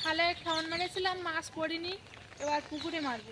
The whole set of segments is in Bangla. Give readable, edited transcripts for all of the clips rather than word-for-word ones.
খালে খাওয়ান মেরেছিলাম, মাছ পড়িনি, এবার পুকুরে মারবো।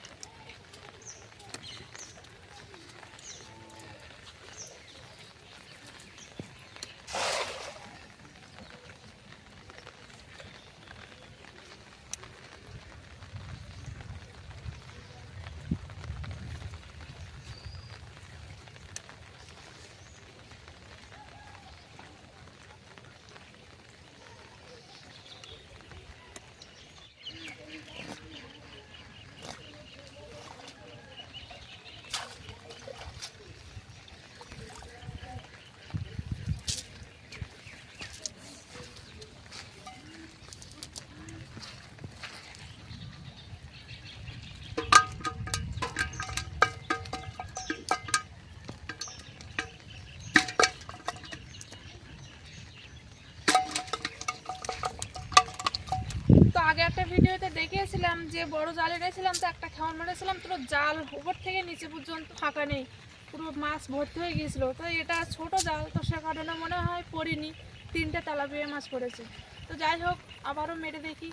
তো আগে একটা ভিডিওতে দেখিয়েছিলাম যে বড় জাল এনেছিলাম, তো একটা খাওয়ান মেরেছিলাম, তো জাল উপর থেকে নিচে পর্যন্ত ফাঁকা নেই, পুরো মাছ ভর্তি হয়ে গিয়েছিল। তো এটা ছোট জাল, তো সে কারণে মনে হয় পড়িনি, 3টে তেলাপিয়া মাছ পড়েছে। তো যাই হোক, আবারও মেরে দেখি।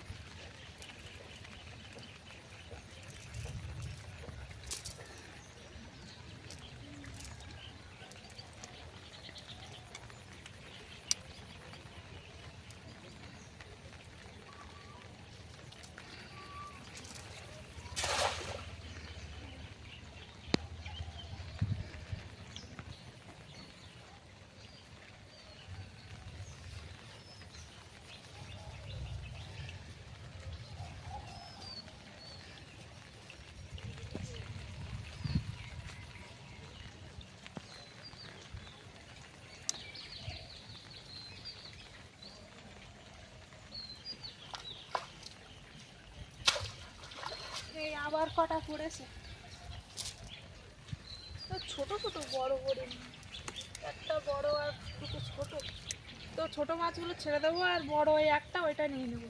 এই আবার কটা পড়েছে, তো ছোট ছোট, বড় বড়, একটা বড় আর দুটো ছোট। তো ছোট মাছগুলো ছেড়ে দেবো, আর বড় ওই একটা, ওইটা নিয়ে নেবো।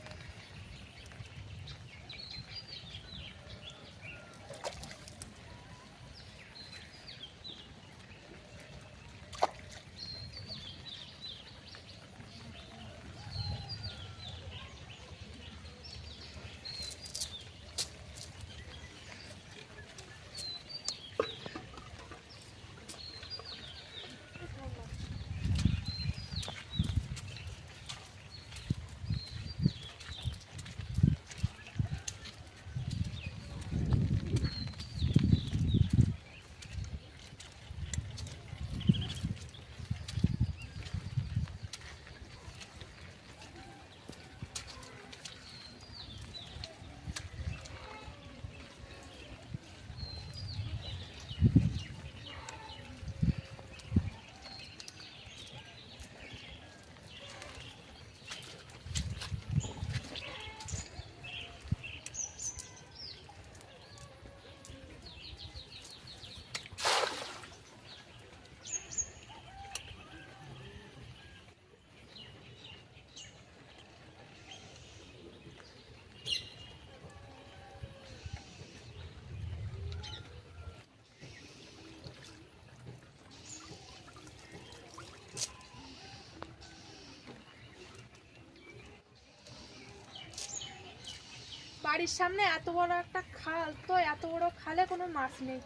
বাড়ির সামনে এত বড় একটা খাল, তো এত বড় খালে কোনো মাছ নেই।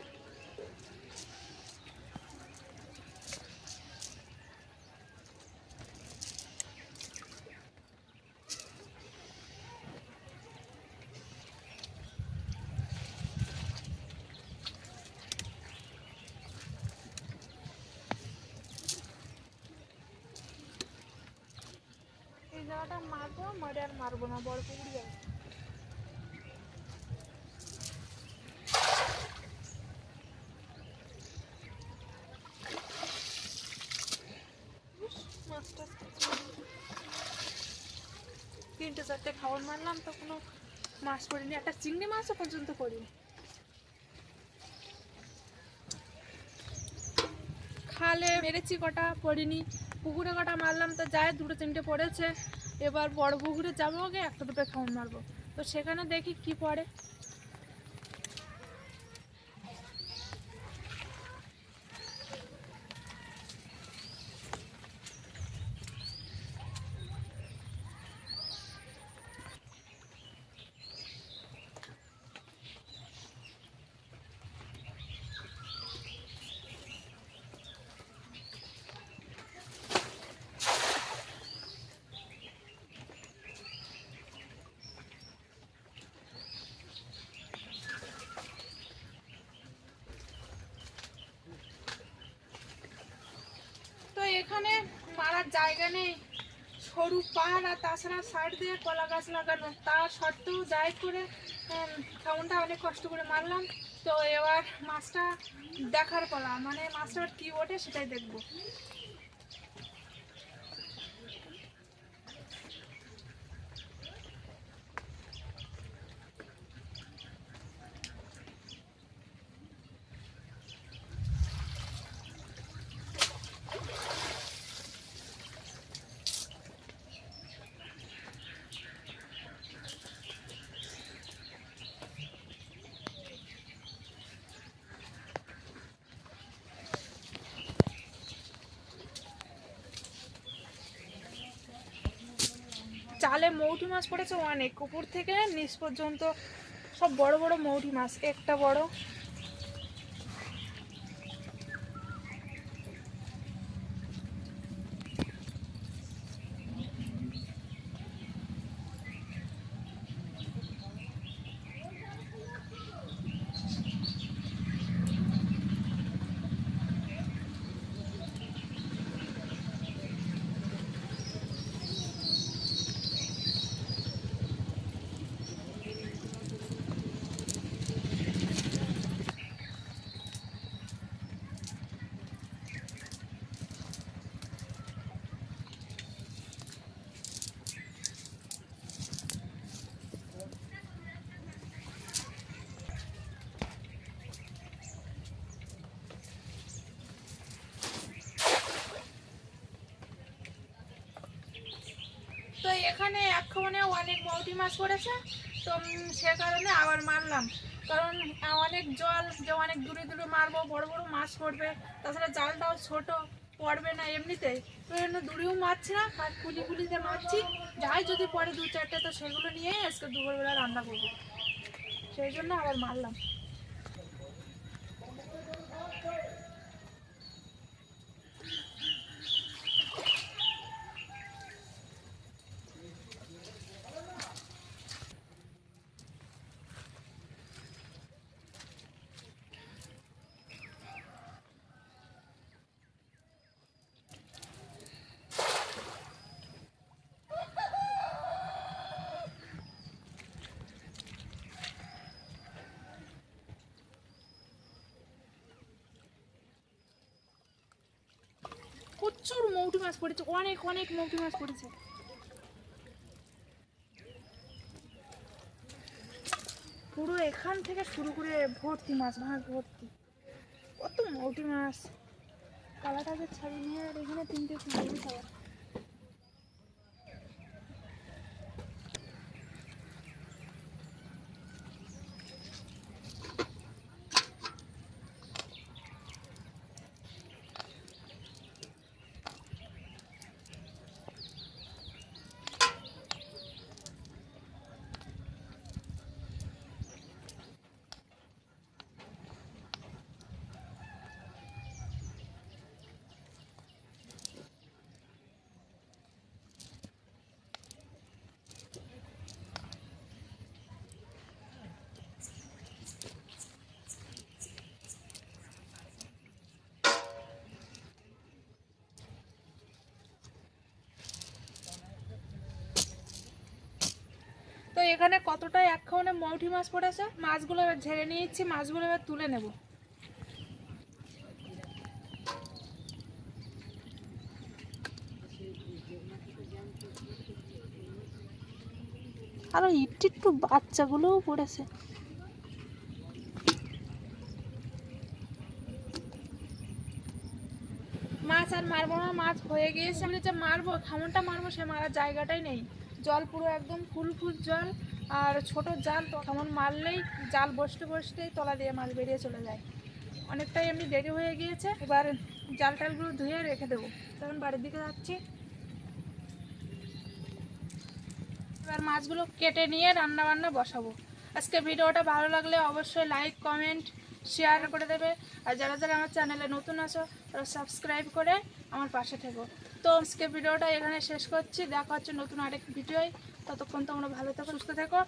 এই জায়গাটা মারবো, মারে আর মারবো না, বড় পুকুর যাবে। মাছটা 3টে 4টে খাবার মারলাম, তো কোনো মাছ পড়িনি, একটা চিংড়ি মাছও পর্যন্ত করিনি। খালে মেরেছি কটা, পড়িনি। পুকুরে কটা মারলাম, তো যায় 2-3টে পড়েছে। এবার বড় পুকুরে যাবো, আগে 1-2টে খাওয়ান মারবো, তো সেখানে দেখি কি পড়ে। জায়গা নেই, সরু পাড়, আর তাছাড়া সাইড দিয়ে কলা গাছ লাগানো, তা সত্ত্বেও যাই করে খাউনটা অনেক কষ্ট করে মারলাম। তো এবার মাছটা দেখার পালা, মানে মাছটা কী ওঠে সেটাই দেখবো। জালে মৌটি মাছ পড়েছে অনেক, উপর থেকে নিচ পর্যন্ত সব বড় বড় মৌটি মাছ, একটা বড়। তো এখানে এক্ষণে অনেক মৌটি মাছ পড়েছে, তো সে কারণে আবার মারলাম। কারণ অনেক জল, যে অনেক দূরে দূরে মারবো, বড় বড় মাছ পড়বে, তাছাড়া জালটাও ছোট, পড়বে না এমনিতেই। তো জন্য দূরেও মারছি না, আর কুলিতে মারছি। যাই যদি পরে 2-4টে, তো সেগুলো নিয়ে আজকে দুপুরবেলা রান্না করবো, সেই জন্য আবার মারলাম। প্রচুর মৌটি মাছ পড়েছে, অনেক অনেক মৌটি মাছ পড়েছে। পুরো এখান থেকে শুরু করে ভর্তি মাছ, ভাঁজ ভর্তি, কত মৌটি মাছ। কালাটাকে ছাড়িয়ে নিয়ে আর এখানে 3টে কুমির খাওয়া। তো এখানে কতটা এক্ষণে মৌটি মাছ পড়েছে, মাছগুলো এবার ঝেড়ে নিয়েছি, মাছগুলো এবার তুলে নেব। আরো একটু বাচ্চাগুলোও পড়েছে। মাছ আর মারবো না, মাছ হয়ে গিয়েছে। আমি যে মারবো, খামনটা মারবো, সে মারার জায়গাটাই নেই। জল পুরো একদম ফুল ফুল জল, আর ছোট জাল, তো খামন মারলেই জাল বসতে বসতেই তলা দিয়ে মাছ বেরিয়ে চলে যায়। অনেকটাই এমনি দেরি হয়ে গিয়েছে, এবার জাল টালগুলো ধুয়ে রেখে দেবো, তখন বাড়ির দিকে যাচ্ছি। এবার মাছগুলো কেটে নিয়ে রান্না বান্না বসাবো। আজকে ভিডিওটা ভালো লাগলে অবশ্যই লাইক, কমেন্ট, শেয়ার করে দেবে। আর যারা যারা আমার চ্যানেলে নতুন আছো তারা সাবস্ক্রাইব করে আমার পাশে থেকো। তো আজকে ভিডিওটা এখানে শেষ করছি, দেখা হচ্ছে নতুন আরেক ভিডিওয়। ততক্ষণ তোমরা ভালো থেকো, সুস্থ থেকো।